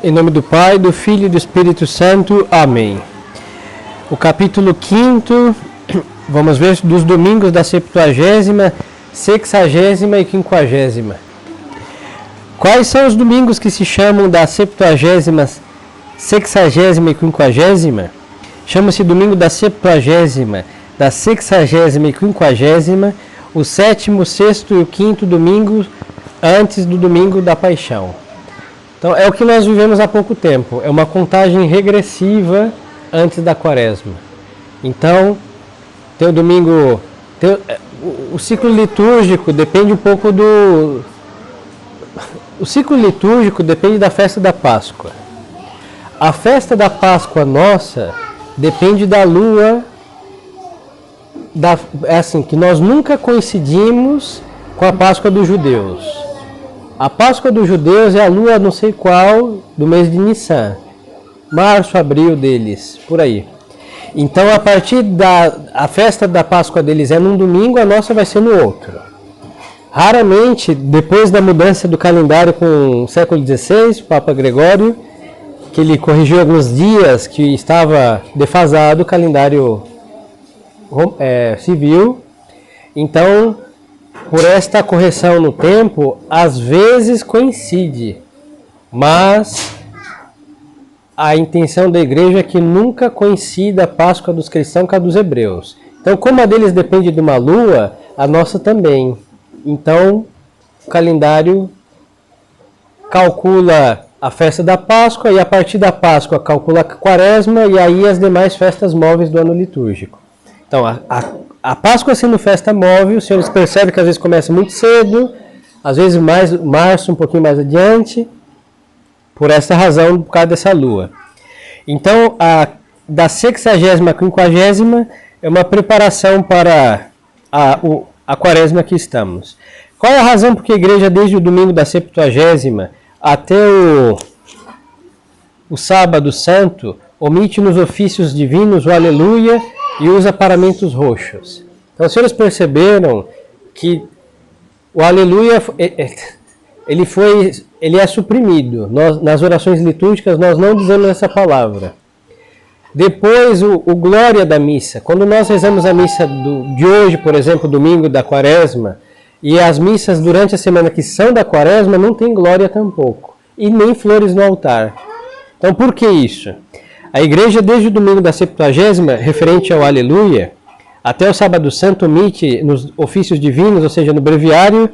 Em nome do Pai, do Filho e do Espírito Santo. Amém. O capítulo 5, vamos ver dos domingos da 70ª, 60ª e 50ª. Quais são os domingos que se chamam da 70ª, 60ª e 50ª? Chama-se domingo da 70ª, da 60ª e 50ª, o 7º, 6º e o 5º domingo antes do domingo da Paixão. Então é o que nós vivemos há pouco tempo, é uma contagem regressiva antes da Quaresma. Então, tem o domingo, o ciclo litúrgico depende um pouco do... O ciclo litúrgico depende da festa da Páscoa. A festa da Páscoa nossa depende da lua, é assim, que nós nunca coincidimos com a Páscoa dos judeus. A Páscoa dos judeus é a lua não sei qual do mês de Nissan. Março, abril deles, por aí. Então, a partir a festa da Páscoa deles é num domingo, a nossa vai ser no outro. Raramente, depois da mudança do calendário com o século XVI, o Papa Gregório, que ele corrigiu alguns dias que estava defasado o calendário civil. Então, por esta correção no tempo, às vezes coincide, mas a intenção da igreja é que nunca coincida a Páscoa dos cristãos com a dos hebreus. Então, como a deles depende de uma lua, a nossa também. Então, o calendário calcula a festa da Páscoa e a partir da Páscoa calcula a Quaresma e aí as demais festas móveis do ano litúrgico. Então, a Páscoa sendo festa móvel, os senhores percebem que às vezes começa muito cedo, às vezes mais março, um pouquinho mais adiante, por essa razão, por causa dessa lua. Então, da 60ª à 50ª é uma preparação para a Quaresma que estamos. Qual é a razão porque a igreja, desde o domingo da 70ª até o sábado santo, omite nos ofícios divinos o aleluia e usa paramentos roxos? Então, os senhores perceberam que o aleluia ele é suprimido. Nas orações litúrgicas nós não dizemos essa palavra. Depois o glória da missa. Quando nós rezamos a missa de hoje, por exemplo, domingo da Quaresma, e as missas durante a semana que são da Quaresma, não tem glória tampouco. E nem flores no altar. Então, por que isso? A igreja, desde o domingo da 70ª, referente ao aleluia, até o sábado santo, omite nos ofícios divinos, ou seja, no breviário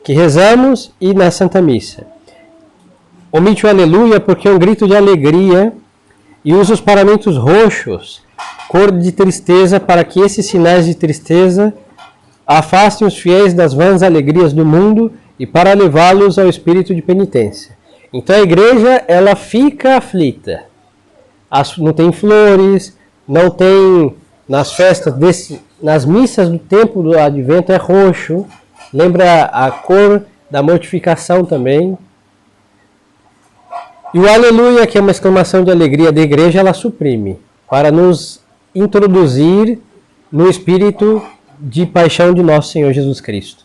que rezamos e na Santa Missa. Omite o aleluia porque é um grito de alegria e usa os paramentos roxos, cor de tristeza, para que esses sinais de tristeza afastem os fiéis das vãs alegrias do mundo e para levá-los ao espírito de penitência. Então a igreja, ela fica aflita. Não tem flores, não tem nas festas, nas missas do tempo do Advento é roxo, lembra a cor da mortificação também. E o aleluia, que é uma exclamação de alegria da igreja, ela suprime, para nos introduzir no espírito de paixão de nosso Senhor Jesus Cristo.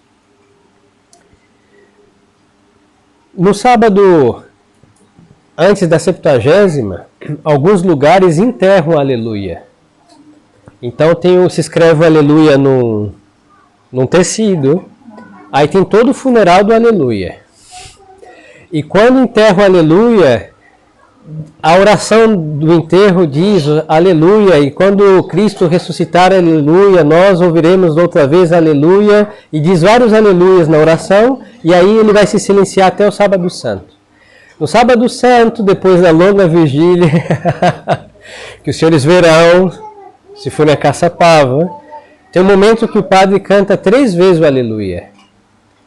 No sábado antes da 70ª, alguns lugares enterram o aleluia. Então se escreve o aleluia num tecido, aí tem todo o funeral do aleluia. E quando enterra o aleluia, a oração do enterro diz aleluia, e quando Cristo ressuscitar, aleluia, nós ouviremos outra vez aleluia, e diz vários aleluias na oração, e aí ele vai se silenciar até o sábado santo. No sábado santo, depois da longa vigília, que os senhores verão, se for na Caçapava, tem um momento que o padre canta 3 vezes o aleluia.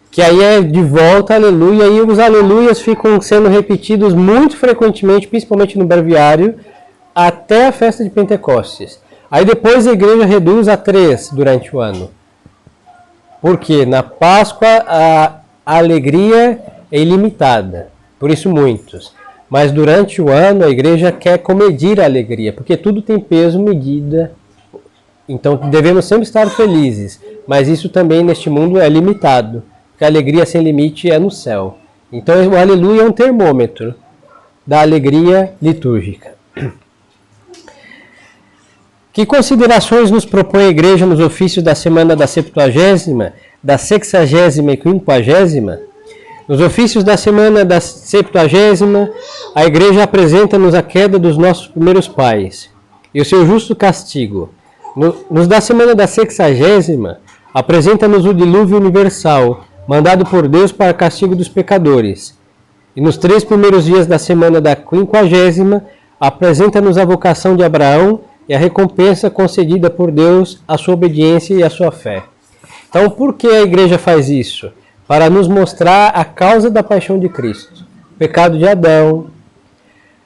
Que aí é de volta aleluia, e os aleluias ficam sendo repetidos muito frequentemente, principalmente no breviário, até a festa de Pentecostes. Aí depois a igreja reduz a 3 durante o ano. Porque na Páscoa a alegria é ilimitada. Por isso muitos. Mas durante o ano a igreja quer comedir a alegria, porque tudo tem peso, medida. Então devemos sempre estar felizes, mas isso também neste mundo é limitado, porque a alegria sem limite é no céu. Então o aleluia é um termômetro. da alegria litúrgica. Que considerações nos propõe a Igreja nos ofícios da semana da Septuagésima, da Sexagésima e Quinquagésima? Nos ofícios da semana da Septuagésima, a Igreja apresenta-nos a queda dos nossos primeiros pais e o seu justo castigo. Nos da semana da Sexagésima, apresenta-nos o dilúvio universal, mandado por Deus para castigo dos pecadores. E nos 3 primeiros dias da semana da Quinquagésima, apresenta-nos a vocação de Abraão e a recompensa concedida por Deus à sua obediência e à sua fé. Então, por que a Igreja faz isso? Para nos mostrar a causa da paixão de Cristo. O pecado de Adão.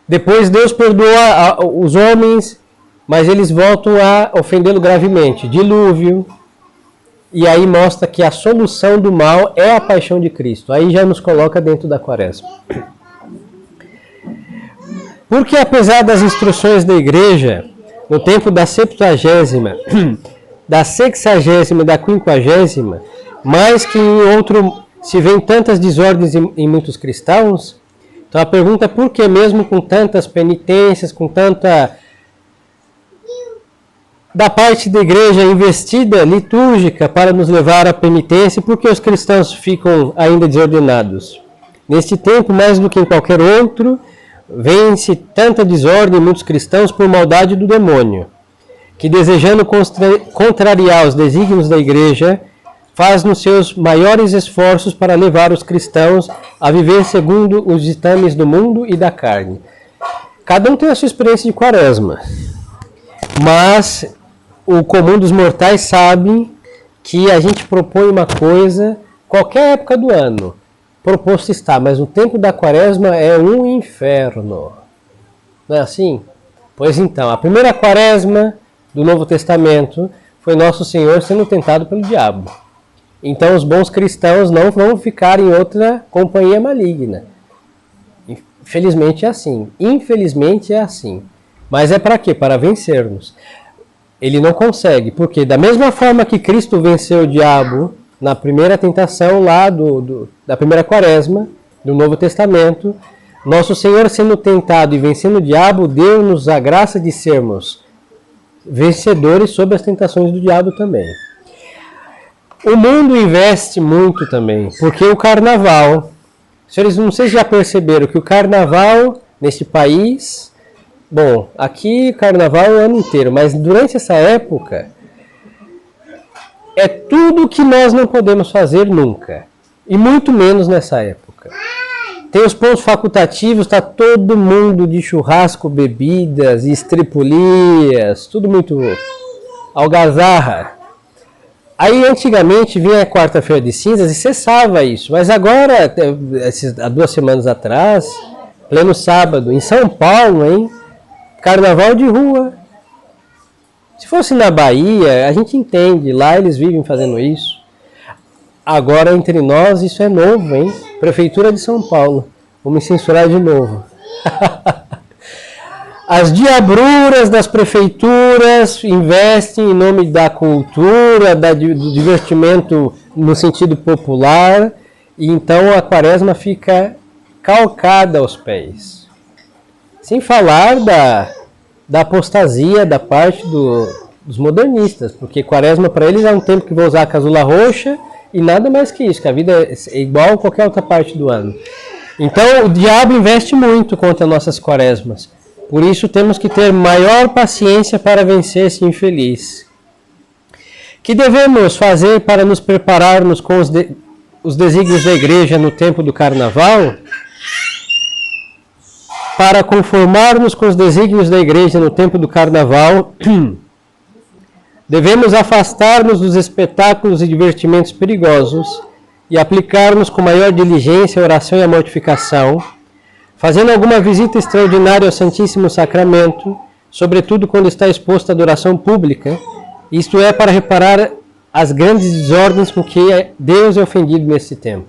Depois Deus perdoa os homens, mas eles voltam a ofendê-lo gravemente. Dilúvio. E aí mostra que a solução do mal é a paixão de Cristo. Aí já nos coloca dentro da Quaresma. Porque apesar das instruções da Igreja, no tempo da Septuagésima, da Sexagésima e da Quinquagésima, mais que em outro se vêem tantas desordens em muitos cristãos, então a pergunta é por que mesmo com tantas penitências, com tanta da parte da Igreja investida litúrgica para nos levar à penitência, por que os cristãos ficam ainda desordenados? Neste tempo, mais do que em qualquer outro, vence tanta desordem em muitos cristãos por maldade do demônio, que desejando contrariar os desígnios da Igreja, faz nos seus maiores esforços para levar os cristãos a viver segundo os ditames do mundo e da carne. Cada um tem a sua experiência de Quaresma, mas o comum dos mortais sabe que a gente propõe uma coisa, qualquer época do ano, proposto está, mas o tempo da Quaresma é um inferno. Não é assim? Pois então, a primeira Quaresma do Novo Testamento foi Nosso Senhor sendo tentado pelo diabo. Então os bons cristãos não vão ficar em outra companhia maligna. Infelizmente é assim. Infelizmente é assim. Mas é para quê? Para vencermos. Ele não consegue, porque da mesma forma que Cristo venceu o diabo na primeira tentação lá da primeira Quaresma, do Novo Testamento, Nosso Senhor sendo tentado e vencendo o diabo, deu-nos a graça de sermos vencedores sobre as tentações do diabo também. O mundo investe muito também, porque o carnaval, senhores, não sei se já perceberam que o carnaval neste país, bom, aqui carnaval é o ano inteiro, mas durante essa época é tudo que nós não podemos fazer nunca, e muito menos nessa época. Tem os pontos facultativos, está todo mundo de churrasco, bebidas, estripulias, tudo muito algazarra. Aí antigamente vinha a quarta-feira de cinzas e cessava isso, mas agora, há 2 semanas atrás, pleno sábado, em São Paulo, hein? Carnaval de rua. Se fosse na Bahia, a gente entende, lá eles vivem fazendo isso. Agora, entre nós, isso é novo, hein? Prefeitura de São Paulo. Vou me censurar de novo. As diabruras das prefeituras investem em nome da cultura, do divertimento no sentido popular, e então a Quaresma fica calcada aos pés. Sem falar da apostasia da parte dos modernistas, porque Quaresma para eles é um tempo que vou usar a casula roxa e nada mais que isso, que a vida é igual a qualquer outra parte do ano. Então o diabo investe muito contra nossas Quaresmas. Por isso temos que ter maior paciência para vencer esse infeliz. Que devemos fazer para nos prepararmos com os desígnios da Igreja no tempo do Carnaval? Para conformarmos com os desígnios da Igreja no tempo do Carnaval, devemos afastar-nos dos espetáculos e divertimentos perigosos e aplicar-nos com maior diligência a oração e a mortificação, fazendo alguma visita extraordinária ao Santíssimo Sacramento, sobretudo quando está exposto à adoração pública, isto é, para reparar as grandes desordens com que Deus é ofendido nesse tempo.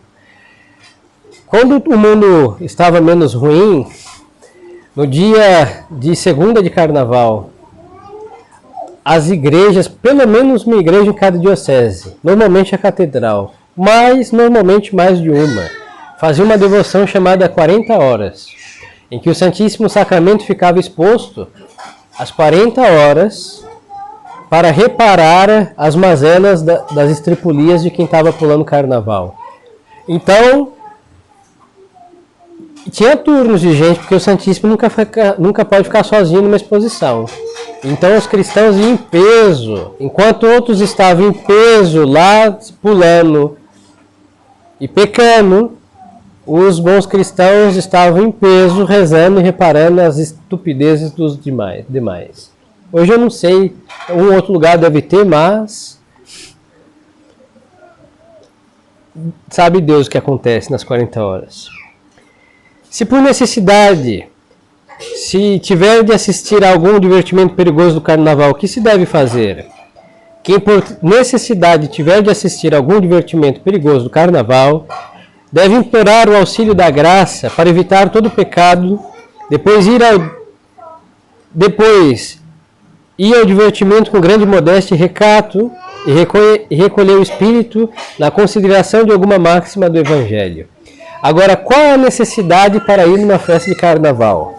Quando o mundo estava menos ruim, no dia de segunda de Carnaval, as igrejas, pelo menos uma igreja em cada diocese, normalmente a catedral, mas normalmente mais de uma, fazia uma devoção chamada 40 horas. em que o Santíssimo Sacramento ficava exposto às 40 horas para reparar as mazelas das estripulias de quem estava pulando carnaval. Então, tinha turnos de gente, porque o Santíssimo nunca pode ficar sozinho numa exposição. Então os cristãos iam em peso, enquanto outros estavam em peso lá pulando e pecando, os bons cristãos estavam em peso rezando e reparando as estupidezes dos demais. Hoje eu não sei, um outro lugar deve ter, mas sabe Deus o que acontece nas 40 horas. Se por necessidade, se tiver de assistir a algum divertimento perigoso do carnaval, o que se deve fazer? Quem por necessidade tiver de assistir a algum divertimento perigoso do carnaval, deve implorar o auxílio da graça para evitar todo pecado, depois ir ao divertimento com grande modéstia e recato e recolher o espírito na consideração de alguma máxima do Evangelho. Agora, qual a necessidade para ir numa festa de carnaval?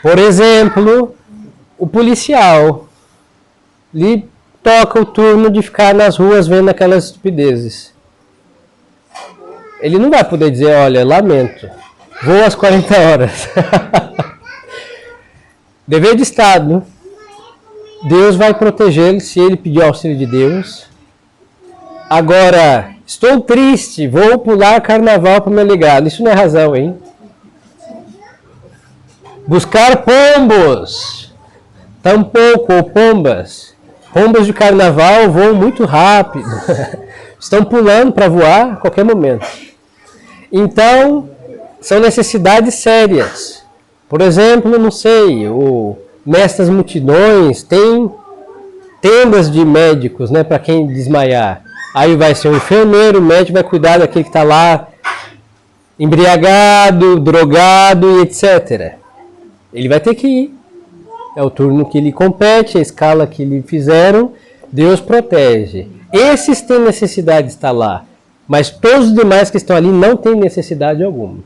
Por exemplo, o policial lhe toca o turno de ficar nas ruas vendo aquelas estupidezes. Ele não vai poder dizer, olha, lamento, vou às 40 horas. Dever de Estado. Deus vai protegê-lo se ele pedir auxílio de Deus. Agora, estou triste, vou pular carnaval para me alegrar. Isso não é razão, hein? Buscar pombos, tampouco, ou pombas. Pombas de carnaval voam muito rápido. Estão pulando para voar a qualquer momento. Então, são necessidades sérias. Por exemplo, não sei, o Mestre das Multidões tem tendas de médicos, né, para quem desmaiar. Aí vai ser um enfermeiro, o médico vai cuidar daquele que está lá embriagado, drogado e etc. Ele vai ter que ir. É o turno que lhe compete, a escala que lhe fizeram, Deus protege. Esses têm necessidade de estar lá, mas todos os demais que estão ali não têm necessidade alguma.